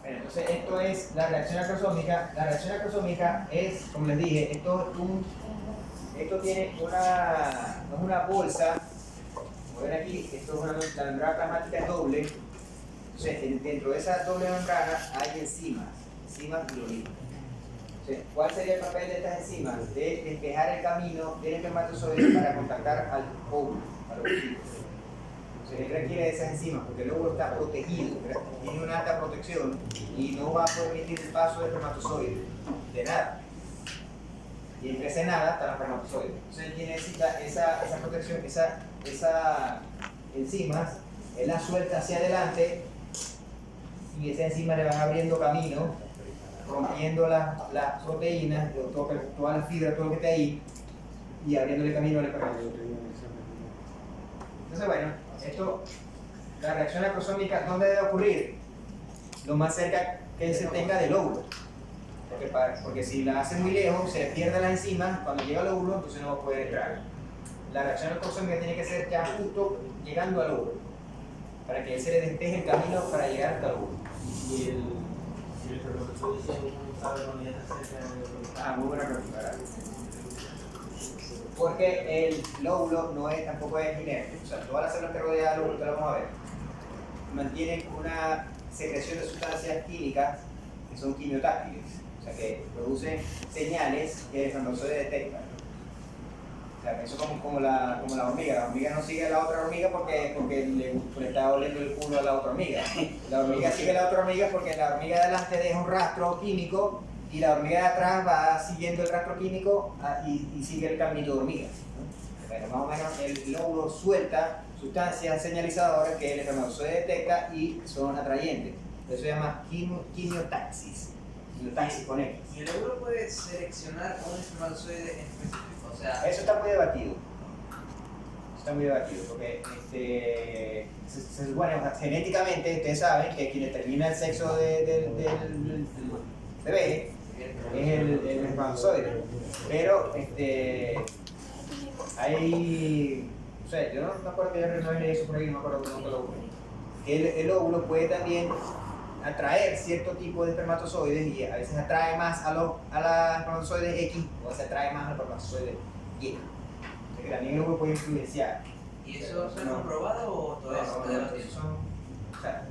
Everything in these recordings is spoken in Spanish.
Bueno, entonces esto es la reacción acrosómica. La reacción acrosómica es, como les dije, esto tiene no es una bolsa. Como ven aquí, esto es la membrana plasmática es doble. Entonces, dentro de esa doble membrana hay enzimas globulíneas. Entonces, ¿cuál sería el papel de estas enzimas? De despejar el camino del espermatozoide para contactar al óvulo, al ovocito. Entonces, él requiere de esas enzimas porque el óvulo está protegido, tiene una alta protección y no va a permitir el paso del espermatozoide de nada. Y entre ese nada está el espermatozoide. Entonces, él necesita esa protección, esas enzimas, él las suelta hacia adelante y esas enzimas le van abriendo camino, rompiendo las proteínas, toda la fibra, todo lo que está ahí, y abriéndole camino al espermatozoide. Entonces, bueno, la reacción acrosómica, ¿dónde debe ocurrir? Lo más cerca que se tenga del óvulo. Porque si la hace muy lejos, se pierde las enzimas, cuando llega al óvulo, entonces no va a poder entrar. La reacción acrosómica tiene que ser ya justo llegando al óvulo, para que se le despeje el camino para llegar hasta el óvulo. Y el espermatozoide sabe cuando ya está cerca del óvulo. Muy buena pregunta. Porque el óvulo tampoco es inerte. O sea, todas las células que rodean al óvulo, que lo vamos a ver, mantienen una secreción de sustancias químicas que son quimiotáctiles. O sea, que producen señales que el espermatozoide detecta. O sea, eso es como la hormiga. La hormiga no sigue a la otra hormiga porque le está oliendo el culo a la otra hormiga. La hormiga sigue a la otra hormiga porque la hormiga de adelante deja un rastro químico y la hormiga de atrás va siguiendo el rastro químico y sigue el camino de hormiga. Bueno, más o menos el óvulo suelta sustancias señalizadoras que el espermatozoide detecta y son atrayentes. Eso se llama quimiotaxis. Quimiotaxis con X. ¿Y el óvulo puede seleccionar un espermatozoide en específico? O sea, Eso está muy debatido. Porque se supone, o sea, genéticamente, ustedes saben que quien determina el sexo del bebé es el espermatozoide. Pero hay, o sea, yo no me acuerdo que yo no leí eso por ahí, no me acuerdo cómo lo busqué. Que el óvulo puede también atraer cierto tipo de espermatozoides y a veces atrae más a los espermatozoides X o a veces atrae más a los espermatozoides Y. O sea que también el óvulo puede influenciar. ¿y eso se ha comprobado o todavía se puede debatir? O sea,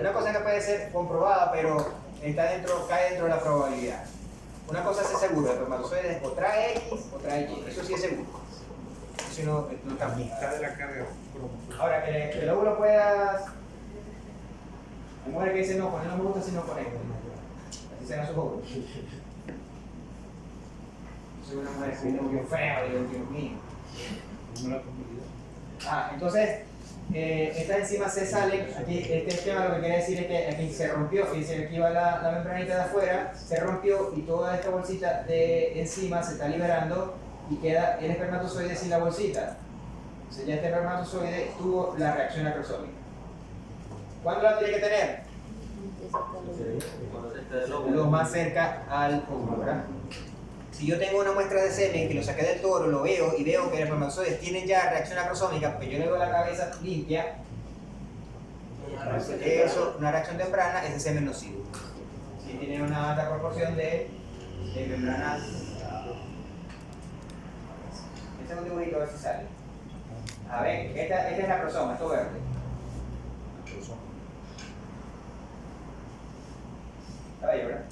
una cosa que puede ser comprobada, pero cae dentro de la probabilidad. Una cosa es segura, el espermatozoide o trae X o trae Y, eso sí es seguro. Eso no cambia. Mitad de la carga. Ahora, que el óvulo pueda... Hay mujeres que dicen, no, con él no me gusta si no con él. Así será su óvulo. Soy una mujer que tiene un bien feo, Dios mío. Entonces, estas enzimas se salen, aquí este esquema lo que quiere decir es que aquí se rompió, fíjense, aquí va la membranita de afuera, se rompió y toda esta bolsita de enzimas se está liberando y queda el espermatozoide sin la bolsita. Entonces ya este espermatozoide tuvo la reacción acrosómica. ¿Cuándo la tiene que tener? Lo más cerca al óvulo, ¿verdad? Si yo tengo una muestra de semen que lo saqué del toro, lo veo y veo que los espermatozoides tienen ya reacción acrosómica porque yo le doy la cabeza limpia, eso, una reacción temprana, ese semen nocivo. Si tiene una alta proporción de membranas. Este es un dibujito a ver si sale. A ver, esta es la acrosoma, esto verde. Está bello, ¿verdad?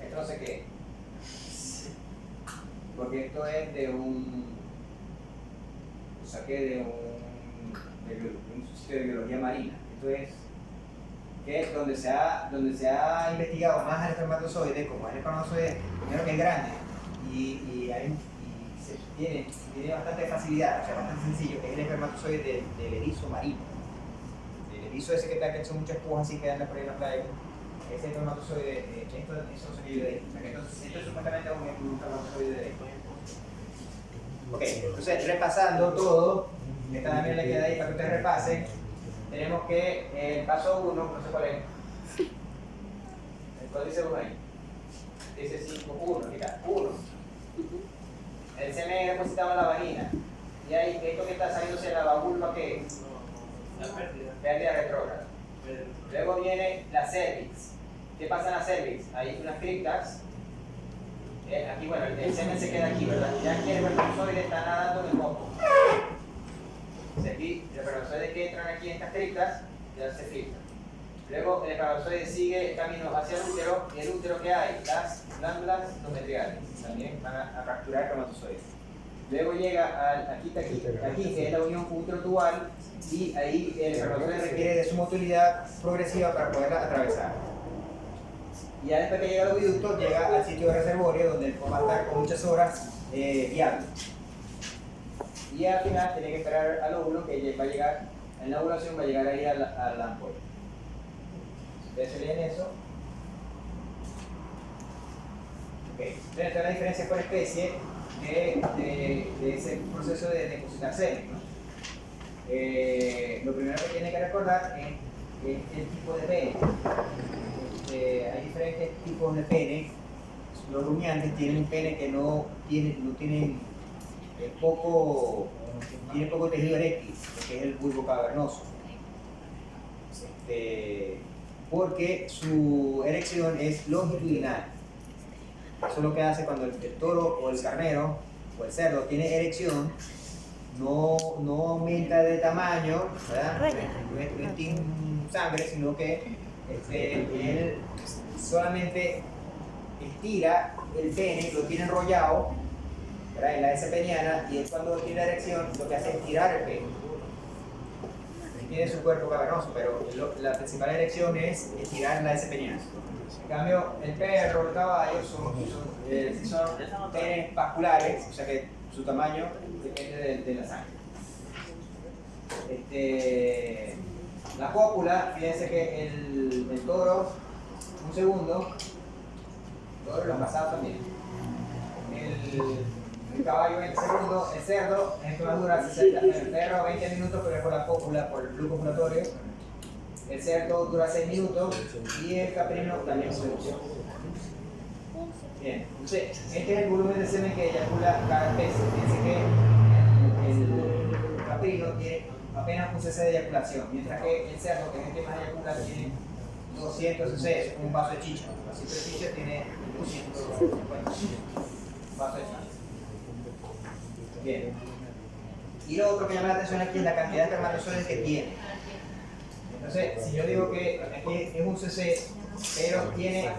Esto no sé qué. Porque esto es de lo saqué de un sitio de biología marina. Esto es que es donde se ha investigado más al espermatozoide, como el espermatozoide, primero que es grande y tiene bastante facilidad, o sea, bastante sencillo, es el espermatozoide del erizo marino. El erizo ese que son muchas pujas así que andan por ahí en la playa. Ese espermatozoide, esto no sé qué yo de ahí. Esto es supuestamente un espermatozoide de esto. Ok, entonces repasando todo, esta también le queda ahí para que ustedes repasen. Tenemos que el paso 1, no sé cuál es. ¿Cuál dice 1 ahí? Dice 5, 1, aquí está, 1. El semen es depositado en la vagina. Y ahí, esto que está saliéndose de la vulva, ¿qué es? pérdida retrógrada. Luego viene la cervix. ¿Qué pasa en la cervix? Hay unas criptas. Aquí, bueno, el semen se queda aquí, ¿verdad? Ya aquí el espermatozoide está nadando en el moco. Aquí, los espermatozoides que entran aquí en estas criptas ya se filtran. Luego el espermatozoide sigue el camino hacia el útero, y el útero que hay, las glándulas endometriales, también van a capturar espermatozoides. Luego llega aquí, que es la unión útero-tubal, y ahí el espermatozoide requiere de su motilidad progresiva para poderla atravesar. Y ya después que llega al oviducto, llega al sitio de reservorio donde va a estar con muchas horas viable. Y al final tiene que esperar al óvulo que va a llegar, en la ovulación va a llegar ahí a la ampolla. ¿Ustedes se leen eso? Ok, entonces esta es la diferencia por especie de ese proceso de depositar semen, ¿no? Lo primero que tiene que recordar es el tipo de pene. Hay diferentes tipos de pene. Los rumiantes tienen un pene que tiene poco tejido eréctil, que es el bulbo cavernoso. Porque su erección es longitudinal. Eso es lo que hace cuando el toro o el carnero o el cerdo tiene erección, no aumenta de tamaño, ¿verdad? No es sangre, sino que él solamente estira el pene, lo tiene enrollado, ¿verdad?, en la S peniana, y él cuando tiene la erección lo que hace es tirar el pene. Tiene su cuerpo cavernoso, pero la principal erección es estirar la S peniana. En cambio, el perro, el caballo son penes vasculares, o sea que su tamaño depende de la sangre. La cópula, fíjense que el toro, un segundo, el toro lo pasado también. El caballo 20 segundos, el cerdo, esto va a durar 60, el perro 20 minutos, pero es por la cópula, por el flujo copulatorio. El cerdo dura 6 minutos y el caprino también 1 segundo. Bien, entonces este es el volumen de semen que eyacula cada especie. Fíjense que el caprino tiene apenas un cc de eyaculación, mientras que el cerdo, que es el que más eyacula, tiene 200 cc, es un vaso de chicha. Un vasito de chicha tiene 250 un vaso de chicha. Bien. Y lo otro que llama la atención aquí es la cantidad de espermatozoides que tiene. Entonces, si yo digo que aquí es un cc, pero tiene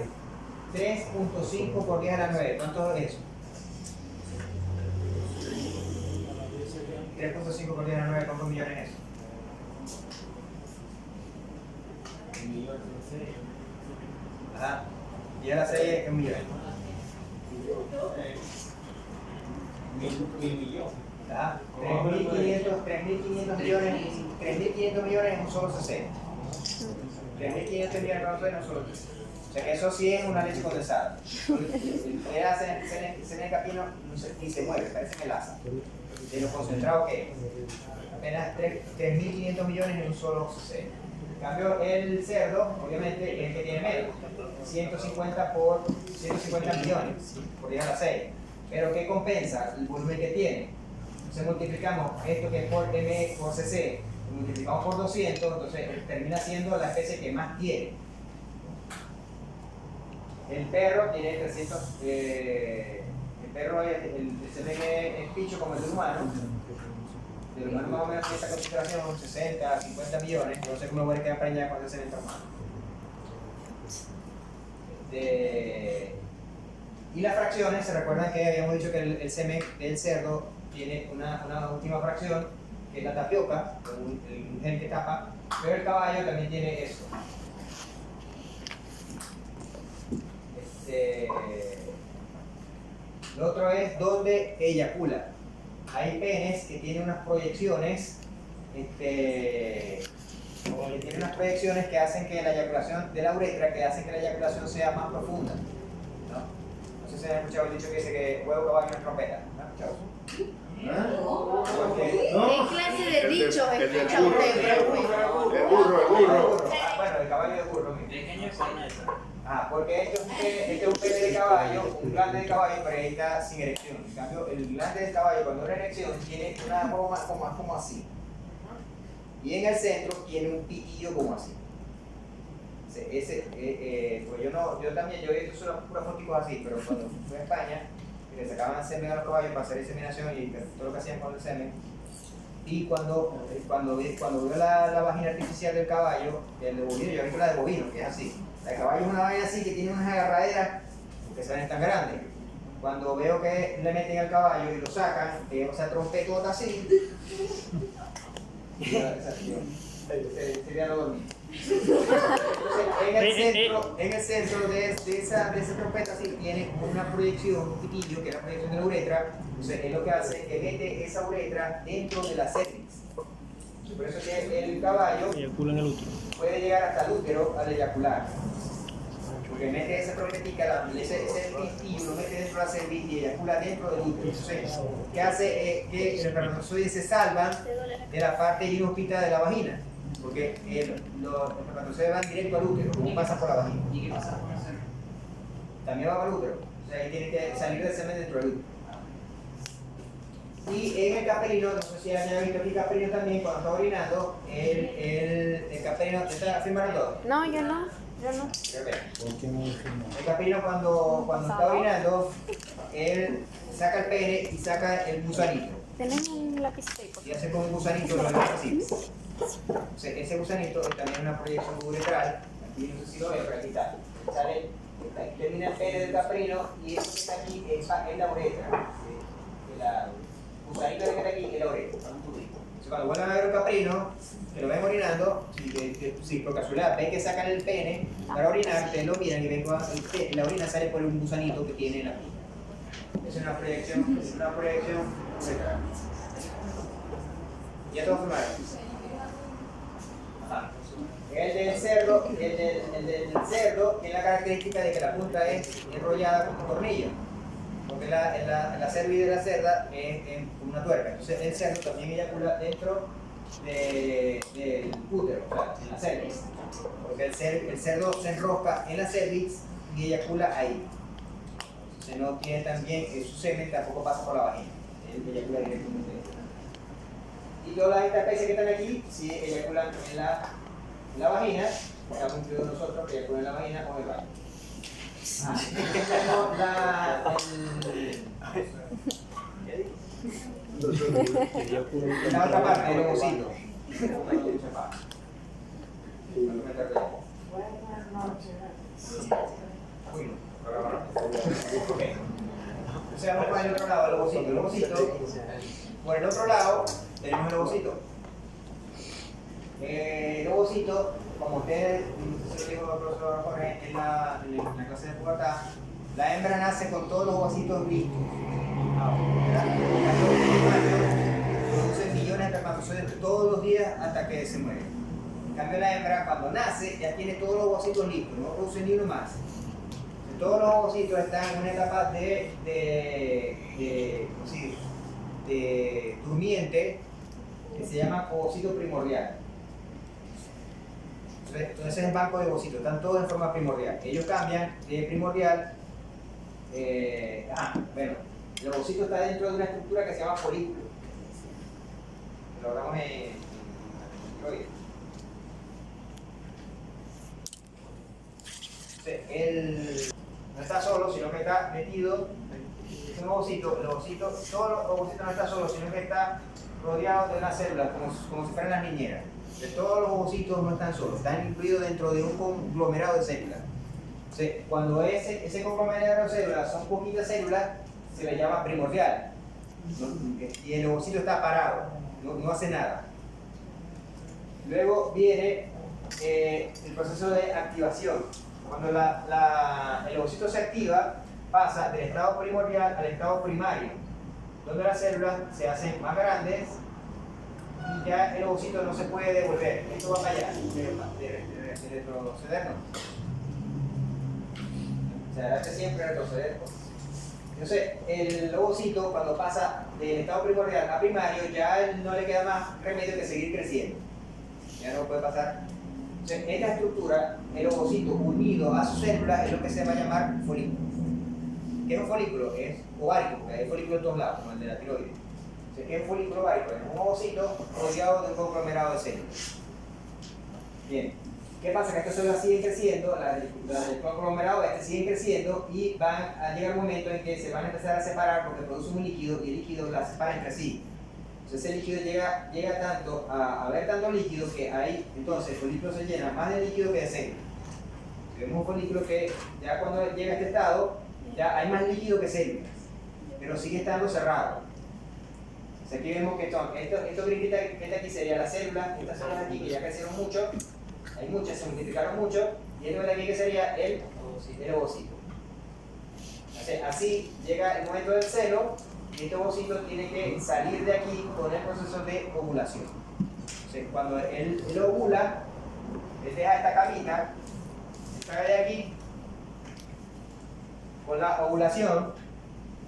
3.5 por 10 a la 9, ¿cuánto es eso? 3.5 por 10 a la 9, ¿cuántos millones es eso? Ajá. 10 a la 6 es un millón. Mil millones. Ajá. 3.500 millones, 3.500 millones en un solo cc. 3.500 millones de espermatozoides en un solo cc. O sea que eso sí es una leche condensada. Le hacen semen de caprino y se mueve, parece melaza. De lo concentrado que es. Apenas 3.500 millones en un solo cc. En cambio, el cerdo, obviamente, es el que tiene menos. 150 millones por 10 a la 6. Pero ¿qué compensa? El volumen que tiene. Entonces multiplicamos esto que es por M por CC, multiplicamos por 200, entonces termina siendo la especie que más tiene. El perro tiene 300, el perro el semen es picho como el del humano. El humano más o menos tiene esta concentración, 60, 50 millones, no sé cómo voy a quedar preñada con ese semen humano. Y las fracciones, se recuerdan que habíamos dicho que el semen del cerdo tiene una última fracción, que es la tapioca, un gen que tapa, pero el caballo también tiene eso. Lo otro es donde eyacula. Hay penes que tienen unas proyecciones, que hacen que la eyaculación de la uretra, que hacen que la eyaculación sea más profunda, ¿no? No sé si han escuchado el dicho que dice que huevo, caballo no es trompeta. ¿No han escuchado eso? ¿Qué clase de dichos escucha usted? El burro. Bueno, el caballo de burro. ¿De qué año son esas? Porque este es un pene de caballo, un glande de caballo, pero ahí está sin erección. En cambio, el glande de caballo, cuando una erección, tiene una forma como así. Y en el centro tiene un pitillo como así. Pues yo también, yo he hecho puras fotos así, pero cuando fui a España, le sacaban semen a los caballos para hacer inseminación y todo lo que hacían con el semen. Y cuando veo la vagina artificial del caballo, el de bovino, yo he visto la de bovino, que es así. La de caballo es una vaina así que tiene unas agarraderas que se ven tan grandes. Cuando veo que le meten al caballo y lo sacan, o sea, trompetota así. Se vean los dormidos. Entonces, en el centro de esa trompeta sí tiene una proyección, un pitillo, que es la proyección de la uretra. Entonces, es lo que hace que mete esa uretra dentro de la cervix. Por eso que el caballo puede llegar hasta el útero al eyacular. Porque mete esa trompetica, ese pitillo lo mete dentro de la cervix y eyacula dentro del útero. Entonces, ¿qué hace? Que el espermatozoide se salva de la parte inhóspita de la vagina. Porque los espermatozoides van directo al útero, no pasa por la vagina. ¿Y qué pasa con el semen? También va para el útero. O sea, ahí tiene que salir del semen dentro del útero. Y en el caprino, no sé si han visto aquí caprino también, cuando está orinando, el caprino, ¿está firmando todo? No, yo no. El caprino cuando está orinando, él saca el pene y saca el gusanito. ¿Tenés un lápiz Y hace con un gusanito, lo deja así. O sea, ese gusanito también es una proyección uretral, aquí no sé si lo ven, pero aquí está. Sale, termina el pene del caprino y eso que está aquí es la uretra. El gusanito que está aquí es la uretra. Entonces, cuando vuelvan a ver un caprino, que lo ven orinando, si por casualidad ven que sacan el pene para orinar, ustedes lo miran y ven que la orina sale por un gusanito que tiene en la piel. Es una proyección uretral. ¿Ya todo formado? El del cerdo tiene la característica de que la punta es enrollada como un tornillo, porque la cerviz de la cerda es como una tuerca. Entonces el cerdo también eyacula dentro del útero, o sea, en la cervix, porque el cerdo se enrosca en la cervix y eyacula ahí. Entonces no tiene también su semen, tampoco pasa por la vagina, él eyacula directamente ahí. Y todas estas especies que están aquí, si eyaculan en la vagina, estamos incluidos nosotros que eyaculan en la vagina o en el baño. La otra parte, el ovocito. Uy, no. Entonces vamos para el otro lado, el ovocito. El ovocito, por el otro lado, tenemos el ovocito. El ovocito, como ustedes, se lo dijo el profesor Jorge en la clase de pubertad, la hembra nace con todos los ovocitos listos. Produce millones de espermatozoides todos los días hasta que se muere. En cambio, la hembra, cuando nace, ya tiene todos los ovocitos listos, no produce ni uno más. Todos los ovocitos están en una etapa de durmiente que se llama ovocito primordial. Entonces es el banco de ovocitos, están todos en forma primordial. Ellos cambian de primordial. Bueno, el ovocito está dentro de una estructura que se llama folículo. Lo hablamos en tiroides. Él no está solo, sino que está metido en un ovocito. El ovocito, todos los ovocitos no están solos, sino que está rodeado de unas células, como si fueran las niñeras. Todos los ovocitos no están solos, están incluidos dentro de un conglomerado de células. Entonces, cuando ese conglomerado de células son poquitas células, se le llama primordial. Y el ovocito está parado, no hace nada. Luego viene el proceso de activación. Cuando el ovocito se activa, pasa del estado primordial al estado primario, donde las células se hacen más grandes y ya el ovocito no se puede devolver. Esto va para allá, de retrocedernos. Se hará siempre retroceder. Entonces, el ovocito, cuando pasa del estado primordial a primario, ya no le queda más remedio que seguir creciendo. Ya no puede pasar. Entonces, esta estructura, el ovocito unido a sus células, es lo que se va a llamar folículo. ¿Qué es un folículo? Es ovárico, porque hay folículos en todos lados, como el de la tiroides. Entonces, ¿qué es un folículo ovárico? Es un ovocito rodeado de un conglomerado de células. Bien, ¿qué pasa? Que estas células siguen creciendo, las del conglomerado siguen creciendo y van a llegar un momento en que se van a empezar a separar porque producen un líquido y el líquido las separa entre sí. Entonces ese líquido llega tanto a haber tanto líquido que ahí, entonces el folículo se llena más de líquido que de células. Si vemos un folículo que ya cuando llega a este estado, ya hay más líquido que células, pero sigue estando cerrado. Entonces aquí vemos que esto que está aquí sería la célula, estas células aquí que ya crecieron mucho, hay muchas, se multiplicaron mucho, y esto de aquí que sería el ovocito. Así llega el momento del celo, y este ovocito tiene que salir de aquí con el proceso de ovulación. Entonces, cuando él ovula, él deja esta camita, sale de aquí con la ovulación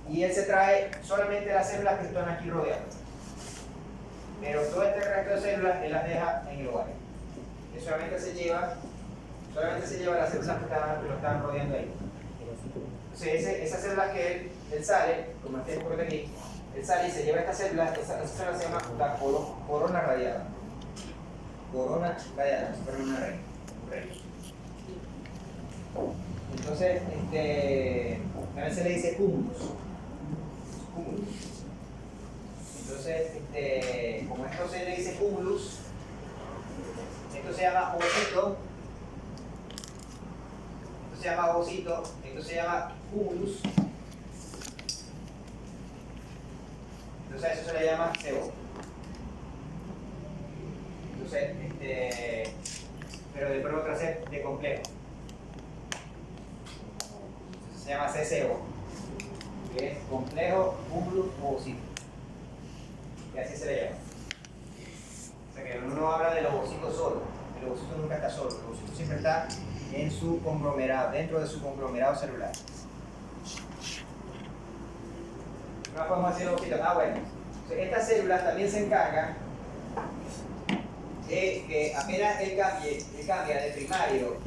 y él se trae solamente las células que están aquí rodeando. Pero todo este resto de células él las deja en el ovario. Que solamente se lleva las células que lo están rodeando ahí. Entonces esas células que él sale, como este por aquí, él sale y se lleva estas células, esa célula se llama la corona radiada. Corona radiada, pero una red. Entonces, también se le dice cúmulos. Entonces, como esto se le dice cúmulos, esto se llama ovocito, esto se llama cúmulus, entonces a eso se le llama cebo. Entonces, pero después otra C de complejo. Se llama cebo, que es complejo cúmulus ovocito. Y así se le llama. O sea que uno habla del ovocito solo. El ovocito nunca está solo. El ovocito siempre está en su conglomerado, dentro de su conglomerado celular. No podemos decir ovocito. Bueno. Entonces, estas células también se encargan de que apenas él cambia de primario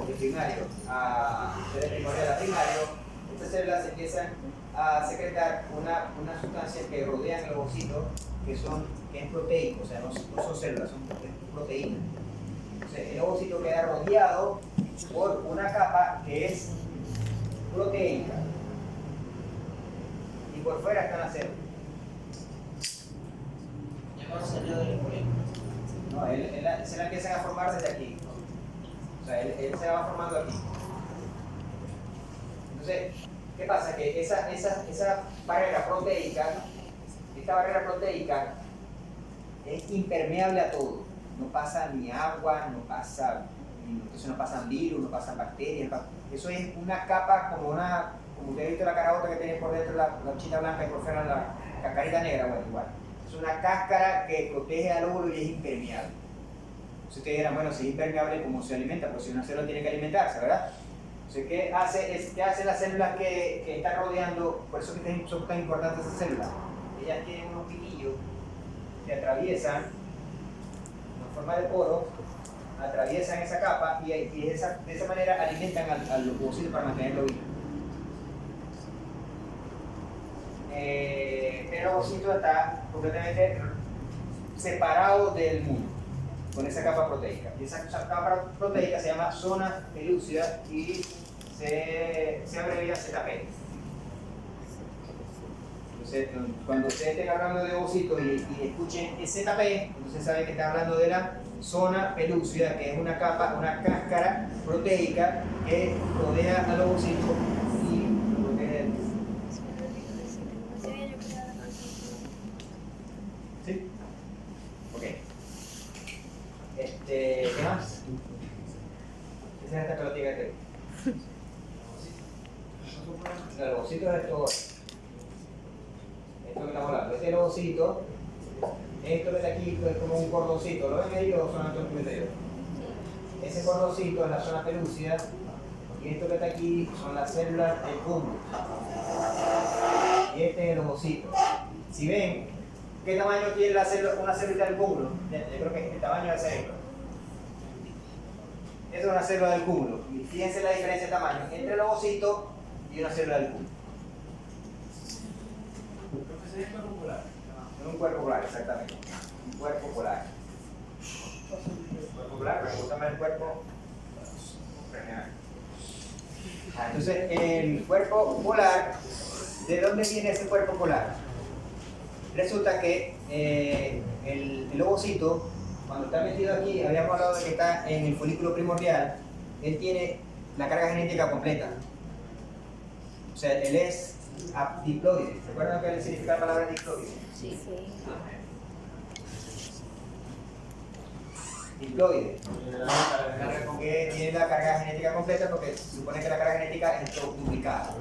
a primario, estas células empiezan a secretar una sustancia que rodean el ovocito, que es proteico, o sea, no son células, son proteínas. Entonces, el ovocito queda rodeado por una capa que es proteica y por fuera están las células. Ya no salió del folículo. No, se la empiezan a formar desde aquí. O sea, él se va formando aquí. Entonces, ¿qué pasa? Que esa barrera proteica, es impermeable a todo. No pasa ni agua, entonces no pasan virus, no pasan bacterias. Eso es una capa como usted ha visto la carabota que tiene por dentro la chita blanca y por fuera la cascarita negra, bueno, igual. Es una cáscara que protege al óvulo y es impermeable. Entonces ustedes dirán, bueno, si es impermeable, ¿cómo se alimenta? Pues si una célula tiene que alimentarse, ¿verdad? Entonces, ¿qué hacen las células que están rodeando? Por eso que son tan importantes esas células. Ellas tienen unos piquillos que atraviesan, en forma de poros, atraviesan esa capa y de esa manera alimentan al ovocito para mantenerlo vivo. Pero el ovocito está completamente separado del mundo con esa capa proteica. Y esa capa proteica se llama zona pelúcida y se abrevia ZP. Entonces, cuando ustedes estén hablando de ovocitos y escuchen ZP, entonces saben que están hablando de la zona pelúcida, que es una capa, una cáscara proteica que rodea al ovocito y lo protege del mundo. ¿Sí? Ok. ¿Qué más? Esa es esta pelotita que tengo. El ovocito es esto que estamos hablando. Este es el ovocito. Esto que está aquí es como un cordoncito. ¿Lo ven ahí o son estos meteoros? Ese cordoncito es la zona pelúcida. Y esto que está aquí son las células del cúmulo. Y este es el ovocito. Si ven, ¿qué tamaño tiene una célula del cúmulo? Yo creo que el tamaño del cerebro. Esa es una célula del cúmulo. Y fíjense la diferencia de tamaño entre el ovocito y una célula del cúmulo. Creo que sería esto popular. un cuerpo polar, exactamente. Un cuerpo polar. Cuerpo polar, pero me gusta más el cuerpo regional. Entonces, el cuerpo polar, ¿de dónde viene ese cuerpo polar? Resulta que el ovocito, cuando está metido aquí, habíamos hablado de que está en el folículo primordial, él tiene la carga genética completa. O sea, él es diploide. ¿Recuerdan qué significa la palabra diploide? Sí. Diploide. Porque tiene la carga genética completa porque se supone que la carga genética es duplicada.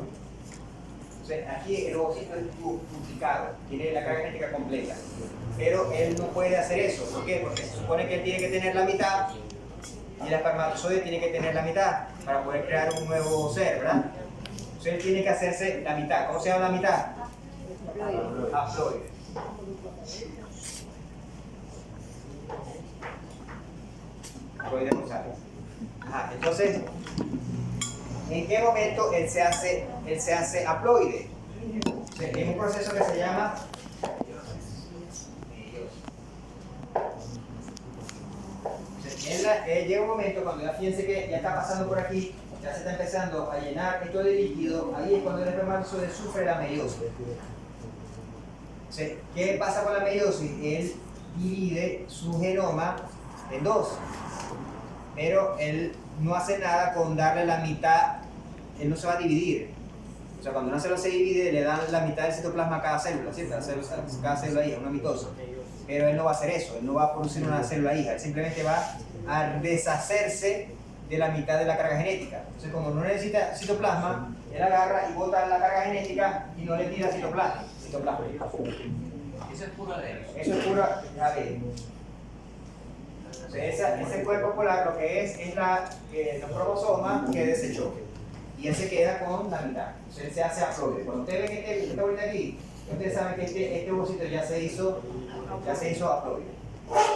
Entonces, aquí el ovocito es duplicado, tiene la carga genética completa. Pero él no puede hacer eso. ¿Por qué? Porque se supone que él tiene que tener la mitad y el espermatozoide tiene que tener la mitad para poder crear un nuevo ser, ¿verdad? Entonces él tiene que hacerse la mitad. ¿Cómo se llama la mitad? Haploide. Haploide González. Entonces, ¿en qué momento él se hace haploide? En un proceso que se llama llega un momento cuando ya fíjense que ya está pasando por aquí, ya se está empezando a llenar esto de líquido, ahí es cuando el espermatozoide sufre la meiosis. ¿Qué pasa con la meiosis? Él divide su genoma en dos, pero él no hace nada con darle la mitad, él no se va a dividir. O sea, cuando una célula se divide, le dan la mitad del citoplasma a cada célula, ¿sí? Cada célula hija, una mitosis. Pero él no va a hacer eso, él no va a producir una célula hija, él simplemente va a deshacerse de la mitad de la carga genética. Entonces, como no necesita citoplasma, él agarra y bota la carga genética y no le tira citoplasma. Eso es puro ADN. Eso es puro ADN. Entonces, ese cuerpo polar lo que es los cromosomas que desechó. Y él se queda con la mitad. Entonces, él se hace haploide. Cuando ustedes ven este ahorita aquí, ustedes saben que este ovocito ya se hizo haploide.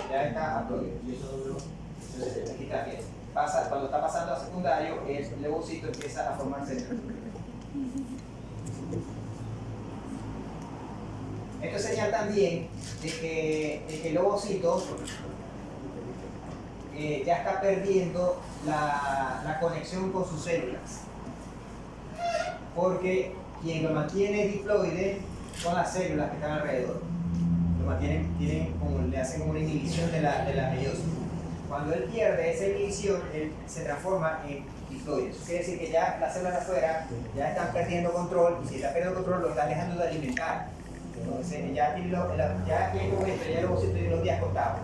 Ya está haploide. Entonces, aquí está bien. Cuando está pasando a secundario, el ovocito empieza a formarse. Esto es señal también de que el ovocito ya está perdiendo la conexión con sus células. Porque quien lo mantiene diploide son las células que están alrededor. Lo mantienen, le hacen como una inhibición de la meiosis. Cuando él pierde esa inhibición, él se transforma en diploide. Eso quiere decir que ya las células de afuera ya están perdiendo control, y si está perdiendo control, lo está dejando de alimentar. Entonces, ya en este momento, ya el ovocito tiene los días contados.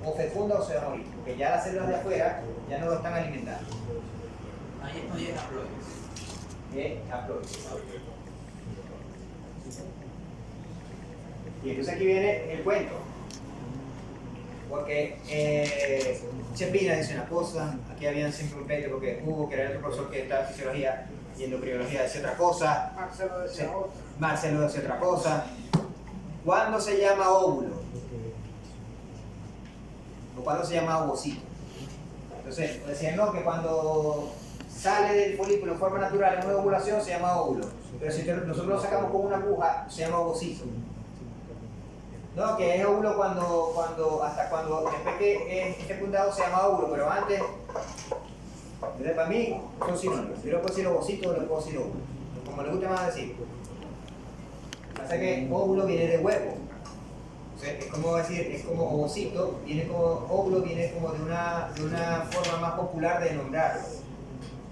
O fecunda o se va a morir, porque ya las células de afuera ya no lo están alimentando. Ahí es cuando llega haploide. Y entonces aquí viene el cuento. Porque Chepina dice una cosa, aquí habían siempre un pleito porque Hugo, que era el otro profesor que estaba en fisiología y endocrinología, decía otra cosa. Marcelo decía otra cosa. ¿Cuándo se llama óvulo? ¿O cuándo se llama ovocito? Entonces, decían no, que cuando sale del folículo en forma natural en una ovulación se llama óvulo. Pero si nosotros lo sacamos con una aguja, se llama ovocito. No, que es óvulo hasta cuando después que es fecundado se llama óvulo, pero antes, entonces para mí son sinónimos. Yo le puedo decir ovocito o le puedo decir óvulo, como le guste más decir. Pasa que óvulo viene de huevo. O sea, es como ovocito, viene como óvulo, viene como de una forma más popular de nombrarlo.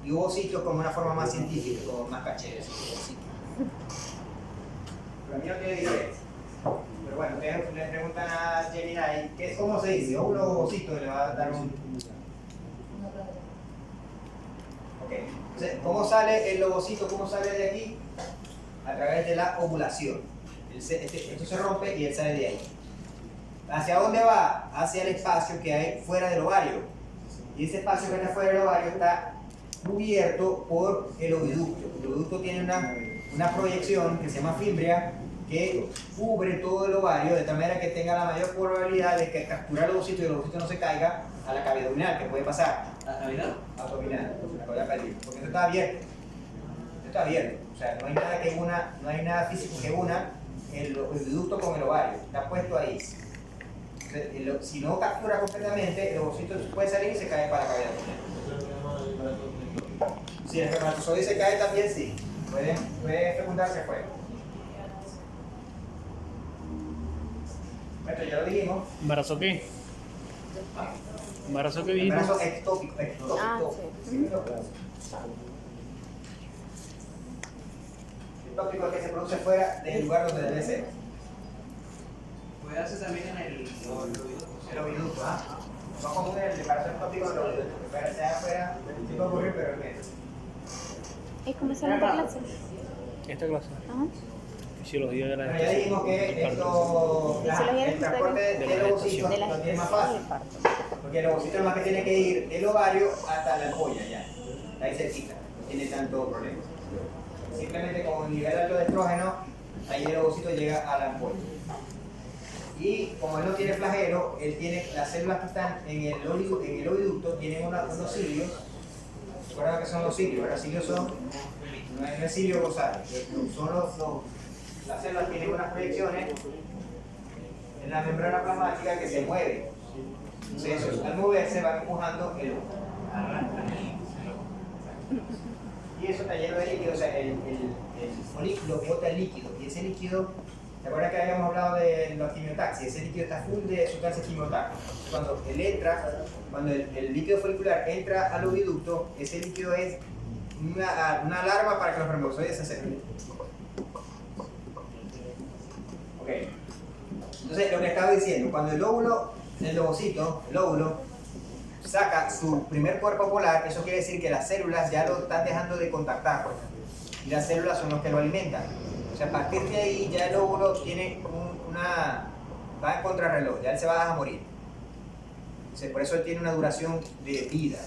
Y ovocito es como una forma más científica, como más caché de decir ovocito. Pero a mí no tiene diferencia. Pero bueno, ustedes le preguntan a Gemini, ¿cómo se dice? ¿Óvulo o ovocito? Le va a dar un... Ok. Entonces, ¿cómo sale el ovocito? ¿Cómo sale de aquí? A través de la ovulación. Esto se rompe y él sale de ahí. ¿Hacia dónde va? Hacia el espacio que hay fuera del ovario. Y ese espacio que está fuera del ovario está cubierto por el oviducto. El oviducto tiene una proyección que se llama fimbria, que cubre todo el ovario de tal manera que tenga la mayor probabilidad de que capturar el ovocito y el ovocito no se caiga a la cavidad abdominal, que puede pasar. ¿La cavidad? Abdominal, la cavidad pelvis, porque esto está abierto. Esto está abierto. O sea, no hay nada físico que una el oviducto con el ovario, está puesto ahí. Entonces, si no captura completamente, el ovocito puede salir y se cae para la cavidad. Si el espermatozoide se cae también, sí. Puede fecundarse fuera. Esto ya lo dijimos. ¿Embarazo qué? ¿Embarazo qué dijimos? Embarazo ectópico. Ah, sí. Ectópico es que se produce fuera del lugar donde debe ser. Puede darse también en el oviducto, ¿ah? No común el embarazo ectópico, el oviducto. Que sea afuera, sí puede ocurrir, pero en medio. ¿Y cómo se llama esta clase? Esta clase. Ajá. Fisiología de la Pero ya dijimos que esto, el transporte del ovocito De lo la tiene más fácil. Porque el ovocito es más que tiene que ir del ovario hasta la ampolla ya. Ahí cerquita, no tiene tanto problema. Simplemente con un nivel alto de estrógeno, ahí el ovocito llega a la ampolla. Y como él no tiene flagelo, él tiene las células que están en el oviducto tienen unos cilios. ¿Recuerdan que son los cilios? Los cilios son, no es cilio gozar, son las células tienen unas proyecciones en la membrana plasmática que se mueven. Entonces, esos, al moverse van empujando el ojo. Y eso está lleno de líquido, o sea, el folículo bota el líquido. Y ese líquido, ¿te acuerdas que habíamos hablado de los quimiotaxis? Ese líquido está full de sustancias quimiotáxicas. Cuando el líquido folicular entra al oviducto, ese líquido es una alarma para que los espermatozoides se acerquen. Ok. Entonces, lo que estaba diciendo, cuando el óvulo saca su primer cuerpo polar, eso quiere decir que las células ya lo están dejando de contactar. Y las células son los que lo alimentan. O sea, a partir de ahí ya el óvulo tiene va en contrarreloj, ya él se va a dejar morir. Entonces, por eso él tiene una duración de vida,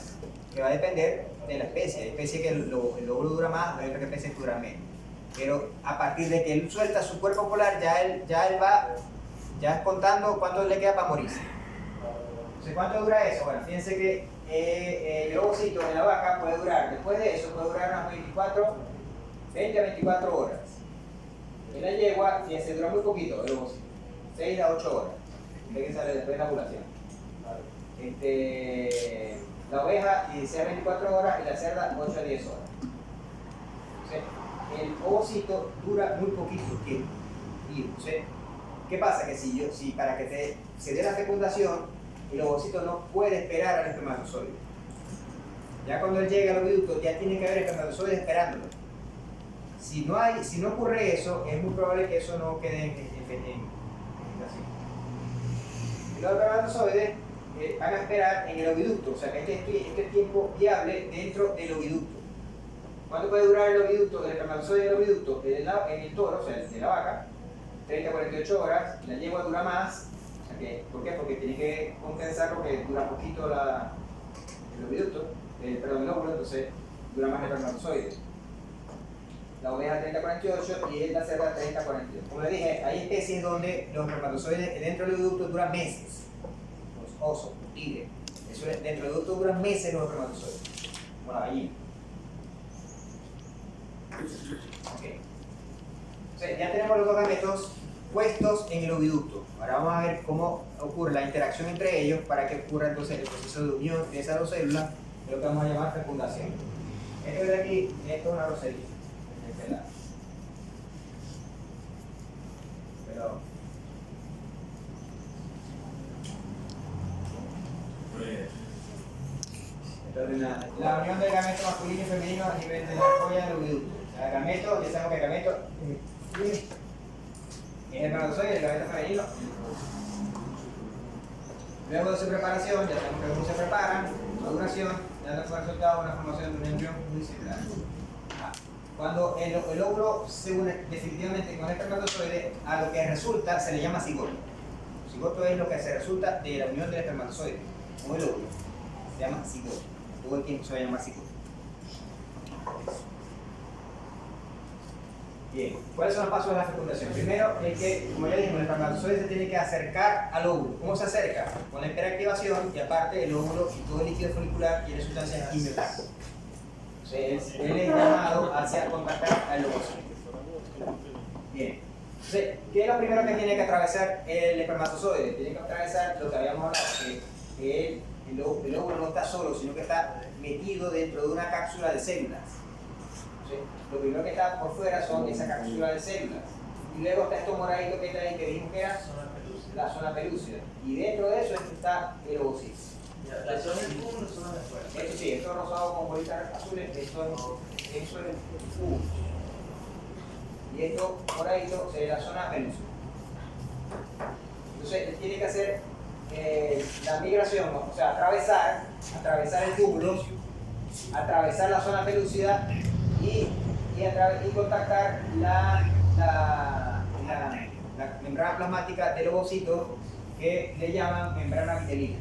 que va a depender de la especie. Hay especies que el óvulo dura más, hay otras especies que duran menos. Pero a partir de que él suelta su cuerpo polar, ya él es contando cuánto le queda para morirse. Entonces, ¿cuánto dura eso? Bueno, fíjense que el ovocito en la vaca puede durar, después de eso, puede durar unas 20 a 24 horas. En la yegua, fíjense, dura muy poquito el ovocito, 6 a 8 horas, de que sale después de la ovulación. La oveja 16 a 24 horas y la cerda 8 a 10 horas. Entonces, el ovocito dura muy poquito tiempo. Entonces, ¿qué pasa? Que si para que se dé la fecundación, el ovocito no puede esperar al espermatozoide. Ya cuando él llega al oviducto, ya tiene que haber espermatozoide esperándolo. Si no ocurre eso, es muy probable que eso no quede en gestación. Y los espermatozoides van a esperar en el oviducto, o sea que este tiempo viable dentro del oviducto. ¿Cuánto puede durar el oviducto, el espermatozoide del oviducto? En el toro, o sea, de la vaca, 30 a 48 horas, la yegua dura más. O sea ¿por qué? Porque tiene que compensar porque dura poquito el oviducto, el óvulo, entonces dura más el espermatozoide. La oveja 30 a 48 y la cerda 30 a 42. Como le dije, hay especies donde los espermatozoides dentro del oviducto duran meses. Los osos, los tigres. Eso dentro del oviducto duran meses los espermatozoides. Bueno, allí. Okay. Entonces, ya tenemos los dos gametos puestos en el oviducto. Ahora vamos a ver cómo ocurre la interacción entre ellos para que ocurra entonces el proceso de unión de esas dos células, de lo que vamos a llamar fecundación. Esto de aquí, esto es una rosería. De este lado. Pero entonces, la unión del gameto masculino y femenino a nivel de la joya del oviducto. El gameto, ya sabemos que el gameto es el espermatozoide, el gameto femenino. Luego de su preparación, ya sabemos que cómo se preparan, maduración, dando como resultado una formación de un embrión unicelular. Cuando el óvulo se une definitivamente con el espermatozoide, a lo que resulta se le llama cigoto. Cigoto es lo que se resulta de la unión del espermatozoide con el óvulo. Se llama cigoto. Todo el tiempo se va a llamar cigoto. Bien, ¿cuáles son los pasos de la fecundación? Primero es que, como ya dijimos, el espermatozoide se tiene que acercar al óvulo. ¿Cómo se acerca? Con la hiperactivación y aparte el óvulo y todo el líquido folicular tiene sustancias quimiotáxicas. Entonces, él es llamado hacia contactar al ovocito. Bien, Entonces, ¿qué es lo primero que tiene que atravesar el espermatozoide? Tiene que atravesar lo que habíamos hablado, que el óvulo no está solo, sino que está metido dentro de una cápsula de células. Entonces, lo primero que está por fuera son esa cápsula de células. Y luego está esto moradito que está ahí, que dijimos que era la zona pelúcida. Y dentro de eso está el ovocito. La zona del cúmulo, la zona de afuera. Esto sí, esto rosado con bolitas azules, esto es el cúmulo. Y esto moradito sería la zona pelúcida. Entonces, él tiene que hacer la migración, o sea, atravesar el cúmulo, atravesar la zona pelúcida y contactar la membrana plasmática del ovocito, que le llaman membrana vitelina.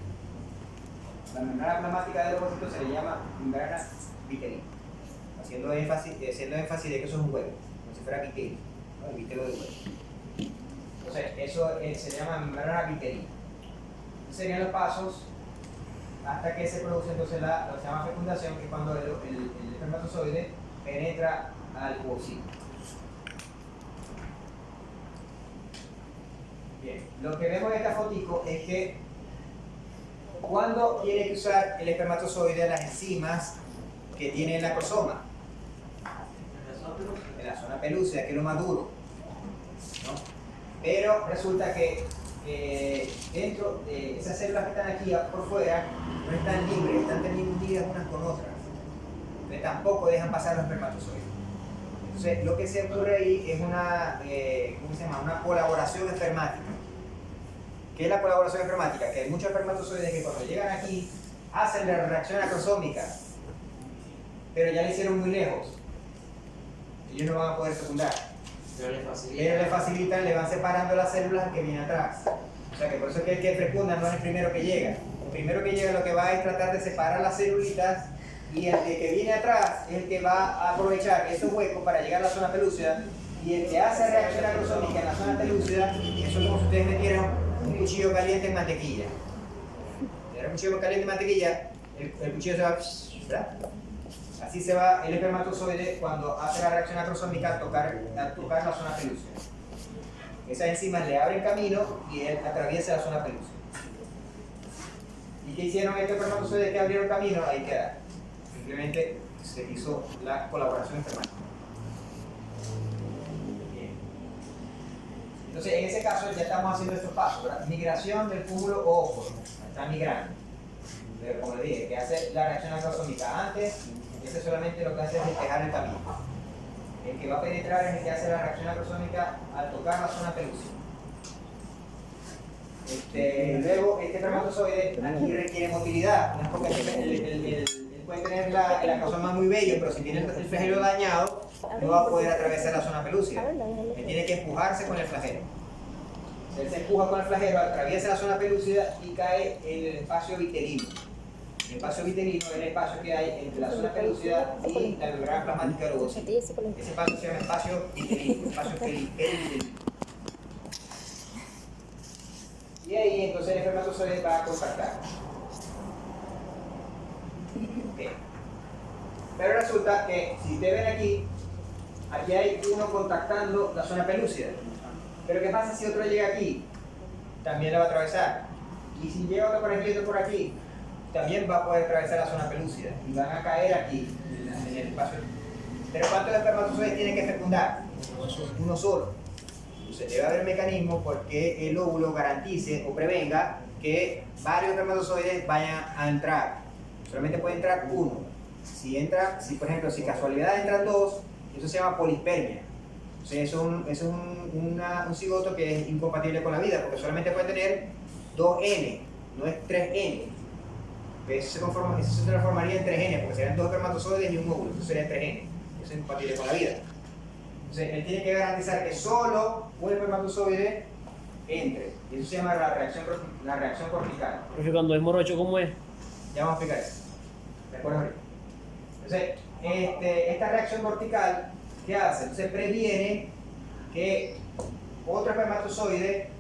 La membrana plasmática del ovocito se le llama membrana vitelina, haciendo énfasis de que eso es un huevo, como si fuera vitelo, ¿no? El vitelo de huevo. Entonces, eso se llama membrana vitelina. Estos serían los pasos hasta que se produce entonces lo que se llama fecundación, que es cuando el espermatozoide penetra al ovocito. Bien, lo que vemos en esta fotico es que cuando tiene que usar el espermatozoide las enzimas que tiene el acrosoma, en la zona pelúcida, que es lo más duro, ¿no? Pero resulta que dentro de esas células que están aquí por fuera no están libres, están unidas unas con otras. Entonces tampoco dejan pasar los espermatozoides. Entonces lo que se ocurre ahí es una, ¿cómo se llama? Una colaboración espermática. ¿Qué es la colaboración espermática? Que hay muchos espermatozoides que cuando llegan aquí hacen la reacción acrosómica, pero ya la hicieron muy lejos. Ellos no van a poder fecundar. Pero Le facilitan, le van separando las células que vienen atrás. O sea que por eso es que el que fecunda no es el primero que llega. El primero que llega lo que va es tratar de separar las celulitas, y el que viene atrás es el que va a aprovechar esos huecos para llegar a la zona pelúcida, y el que hace reacción acrosómica en la zona pelúcida, eso es como si ustedes metieran un cuchillo caliente en mantequilla. Le un cuchillo caliente en mantequilla, el cuchillo se va, ¿verdad? Así se va el espermatozoide cuando hace la reacción acrosómica a tocar la zona pelúcida. Esas enzimas le abren camino y él atraviesa la zona pelúcida. ¿Y qué hicieron estos espermatozoides que abrieron camino? Ahí queda. Simplemente se hizo la colaboración espermática. Bien. Entonces, en ese caso ya estamos haciendo estos pasos, ¿verdad? Migración del cúmulo óvulo. Está migrando. Pero como le dije, que hace la reacción acrosómica antes. Ese solamente lo que hace es despejar el camino. El que va a penetrar es el que hace la reacción acrosómica al tocar la zona pelúcida. Luego, este espermatozoide aquí requiere motilidad. No es porque él puede tener el acrosoma muy bello, pero si tiene el flagelo dañado, no va a poder atravesar la zona pelúcida. Él tiene que empujarse con el flagelo. Él se empuja con el flagelo, atraviesa la zona pelúcida y cae en el espacio vitelino. El espacio vitelino es el espacio que hay entre la zona pelúcida y la membrana plasmática del ovocito. Ese espacio se llama espacio vitelino, espacio perivitelino. Y ahí entonces el espermatozoide va a contactar. Okay. Pero resulta que si ustedes ven aquí hay uno contactando la zona pelúcida. Pero ¿qué pasa si otro llega aquí? También la va a atravesar. Y si llega otro por aquí, también va a poder atravesar la zona pelúcida y van a caer aquí en el espacio. Pero ¿cuántos espermatozoides tienen que fecundar? Uno solo. Entonces debe haber mecanismo porque el óvulo garantice o prevenga que varios espermatozoides vayan a entrar. Solamente puede entrar uno. Si por ejemplo, si casualidad entran dos, eso se llama polispermia. O sea, eso es un cigoto que es incompatible con la vida porque solamente puede tener 2N, no es 3N. Eso se transformaría en 3N, porque serían dos espermatozoides y un óvulo, eso sería 3N, eso es incompatible con la vida. Entonces, él tiene que garantizar que solo un espermatozoide entre, y eso se llama la reacción cortical. Profe, cuando es morocho, ¿cómo es? Ya vamos a explicar eso. ¿Recuerdas ahorita? Entonces, esta reacción cortical, ¿qué hace? Entonces, previene que otro espermatozoide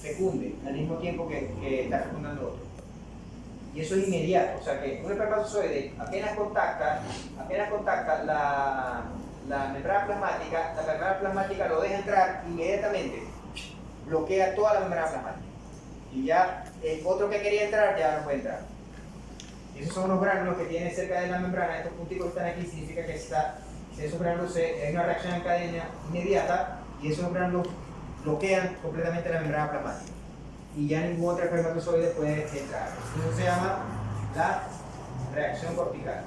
fecunde al mismo tiempo que está fecundando otro. Y eso es inmediato, o sea que un espermatozoide apenas contacta la membrana plasmática lo deja entrar inmediatamente, bloquea toda la membrana plasmática. Y ya el otro que quería entrar ya no puede entrar. Y esos son unos gránulos que tienen cerca de la membrana. Estos punticos que están aquí significa que esos gránulos hay una reacción en cadena inmediata y esos gránulos bloquean completamente la membrana plasmática. Y ya ningún otro espermatozoide puede entrar. Eso se llama la reacción cortical.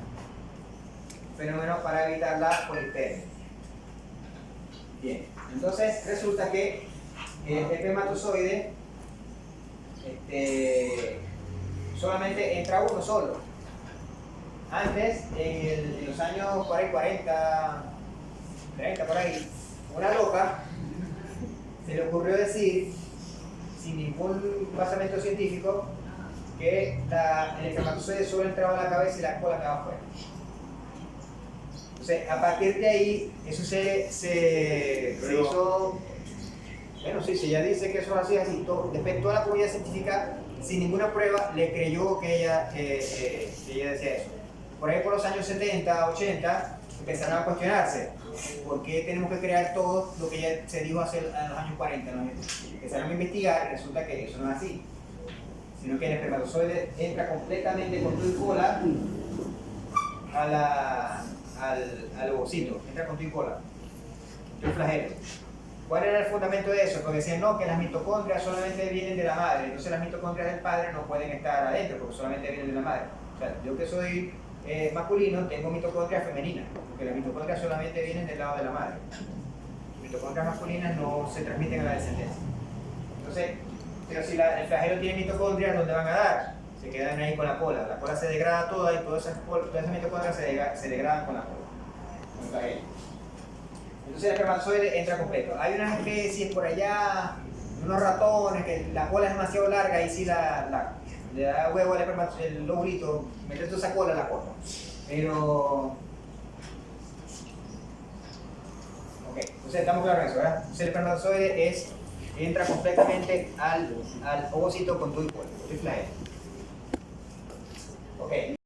Fenómeno para evitar la poliptermia. Bien, entonces resulta que el espermatozoide solamente entra uno solo. Antes, en los años 40, 30 por ahí, una loca se le ocurrió decir, sin ningún basamento científico, que el espermatozoide solo entraba a la cabeza y la cola quedaba afuera. Entonces, a partir de ahí, eso se hizo. Bueno, sí, si ella dice que eso es así, después toda la comunidad científica, sin ninguna prueba, le creyó que ella decía eso. Por ahí por los años 70, 80, empezaron a cuestionarse por qué tenemos que crear todo lo que ella se dijo hace en los años 40. ¿No? Empezaron a investigar y resulta que eso no es así, sino que el espermatozoide entra completamente con tu y cola al ovocito, entra con tu y cola, tu flagelo. ¿Cuál era el fundamento de eso? Porque decían no, que las mitocondrias solamente vienen de la madre, entonces las mitocondrias del padre no pueden estar adentro porque solamente vienen de la madre. O sea, yo que soy masculino tengo mitocondrias femeninas, porque las mitocondrias solamente vienen del lado de la madre. Las mitocondrias masculinas no se transmiten a la descendencia. Entonces, pero si el flagelo tiene mitocondrias, ¿dónde van a dar? Se quedan ahí con la cola se degrada toda y todas esas mitocondrias se degradan con la cola, con el flagelo. Entonces el espermatozoide entra completo. Hay unas especies por allá, unos ratones, que la cola es demasiado larga y si le da huevo al espermatozoide, el ovulito, meter toda esa cola en la corta. Pero... Ok, entonces estamos claros en eso, ¿verdad? Entonces el espermatozoide entra completamente al ovocito con tu y cola, tu flagelo. Ok.